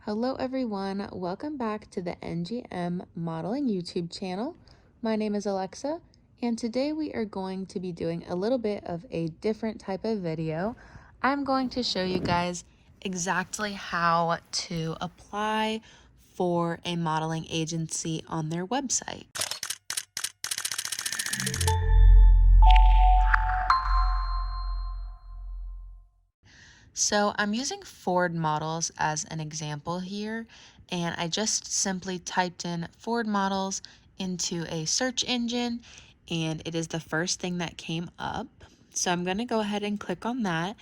Hello everyone, welcome back to the NGM Modeling YouTube channel. My name is Alexa, and today we are going to be doing a little bit of a different type of video. I'm going to show you guys exactly how to apply for a modeling agency on their website. So I'm using Ford models as an example here, and I just simply typed in Ford models into a search engine, and it is the first thing that came up. So I'm going to go ahead and click on that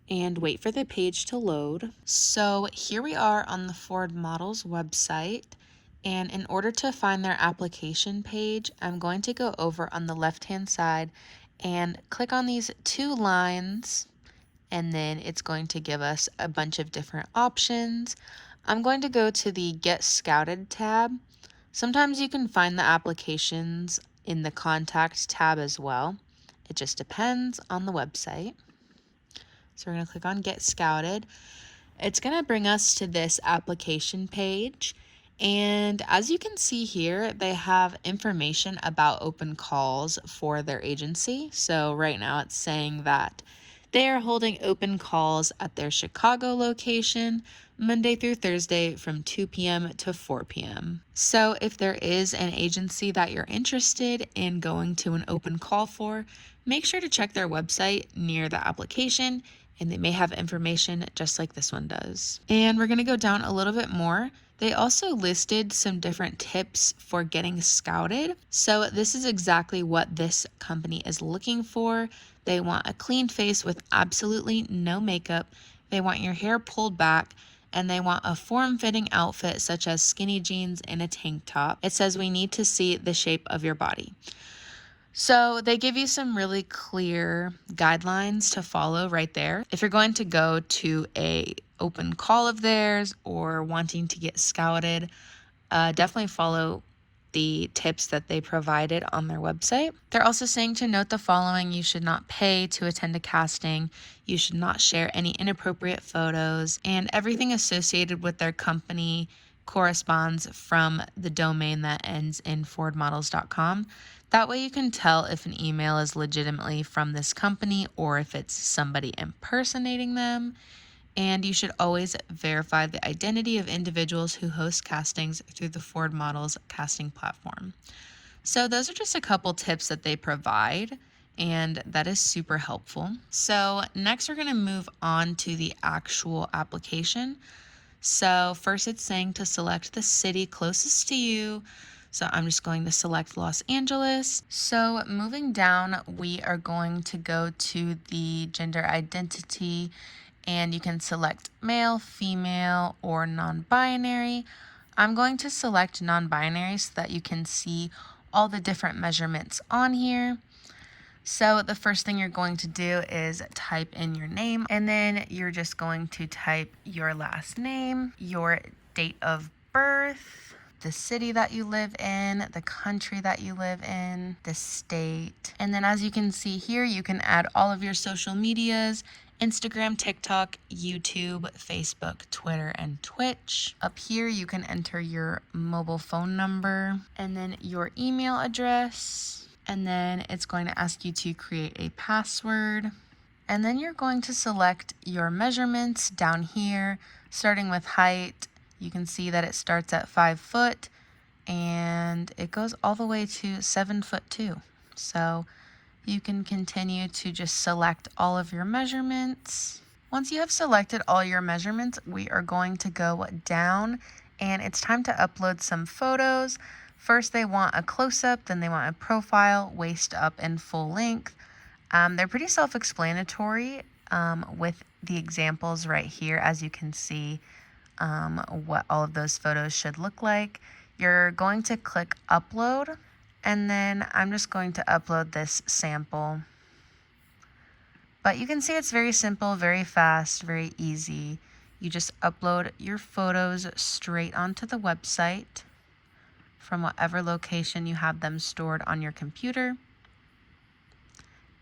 and wait for the page to load. So here we are on the Ford models website. And in order to find their application page, I'm going to go over on the left-hand side and click on these two lines, and then it's going to give us a bunch of different options. I'm going to go to the Get Scouted tab. Sometimes you can find the applications in the Contact tab as well. It just depends on the website. So we're going to click on Get Scouted. It's going to bring us to this application page. And as you can see here, they have information about open calls for their agency. So right now it's saying that they are holding open calls at their Chicago location Monday through Thursday from 2 p.m. to 4 p.m. So if there is an agency that you're interested in going to an open call for, make sure to check their website near the application, and they may have information just like this one does. And we're going to go down a little bit more. They also listed some different tips for getting scouted. So this is exactly what this company is looking for. They want a clean face with absolutely no makeup. They want your hair pulled back, and they want a form-fitting outfit such as skinny jeans and a tank top. It says we need to see the shape of your body. So they give you some really clear guidelines to follow right there. If you're going to go to a open call of theirs or wanting to get scouted, definitely follow the tips that they provided on their website. They're also saying to note the following: you should not pay to attend a casting, you should not share any inappropriate photos, and everything associated with their company corresponds from the domain that ends in fordmodels.com. That way you can tell if an email is legitimately from this company or if it's somebody impersonating them. And you should always verify the identity of individuals who host castings through the Ford Models casting platform. So those are just a couple tips that they provide, and that is super helpful. So next we're going to move on to the actual application. So first it's saying to select the city closest to you. So I'm just going to select Los Angeles. So moving down, we are going to go to the gender identity, and you can select male, female, or non-binary. I'm going to select non-binary so that you can see all the different measurements on here. So the first thing you're going to do is type in your name, and then you're just going to type your last name, your date of birth, the city that you live in, the country that you live in, the state. And then as you can see here, you can add all of your social medias: Instagram, TikTok, YouTube, Facebook, Twitter, and Twitch. Up here, you can enter your mobile phone number and then your email address. And then it's going to ask you to create a password. And then you're going to select your measurements down here, starting with height. You can see that it starts at 5 foot and it goes all the way to 7'2". So you can continue to just select all of your measurements. Once you have selected all your measurements, we are going to go down, and it's time to upload some photos. First, they want a close-up, then they want a profile, waist up, and full length. They're pretty self-explanatory with the examples right here, as you can see what all of those photos should look like. You're going to click upload, and then I'm just going to upload this sample. But you can see it's very simple, very fast, very easy. You just upload your photos straight onto the website from whatever location you have them stored on your computer.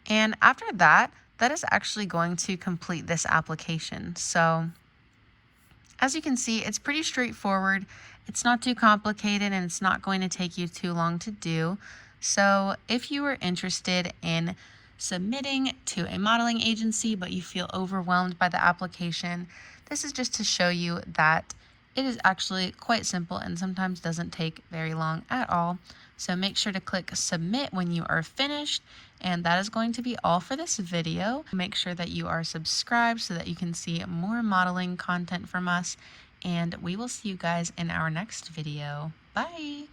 And after that, that is actually going to complete this application. So As you can see, it's pretty straightforward. It's not too complicated and it's not going to take you too long to do. So if you are interested in submitting to a modeling agency but you feel overwhelmed by the application, this is just to show you that it is actually quite simple and sometimes doesn't take very long at all. So make sure to click submit when you are finished. And that is going to be all for this video. Make sure that you are subscribed so that you can see more modeling content from us. And we will see you guys in our next video. Bye!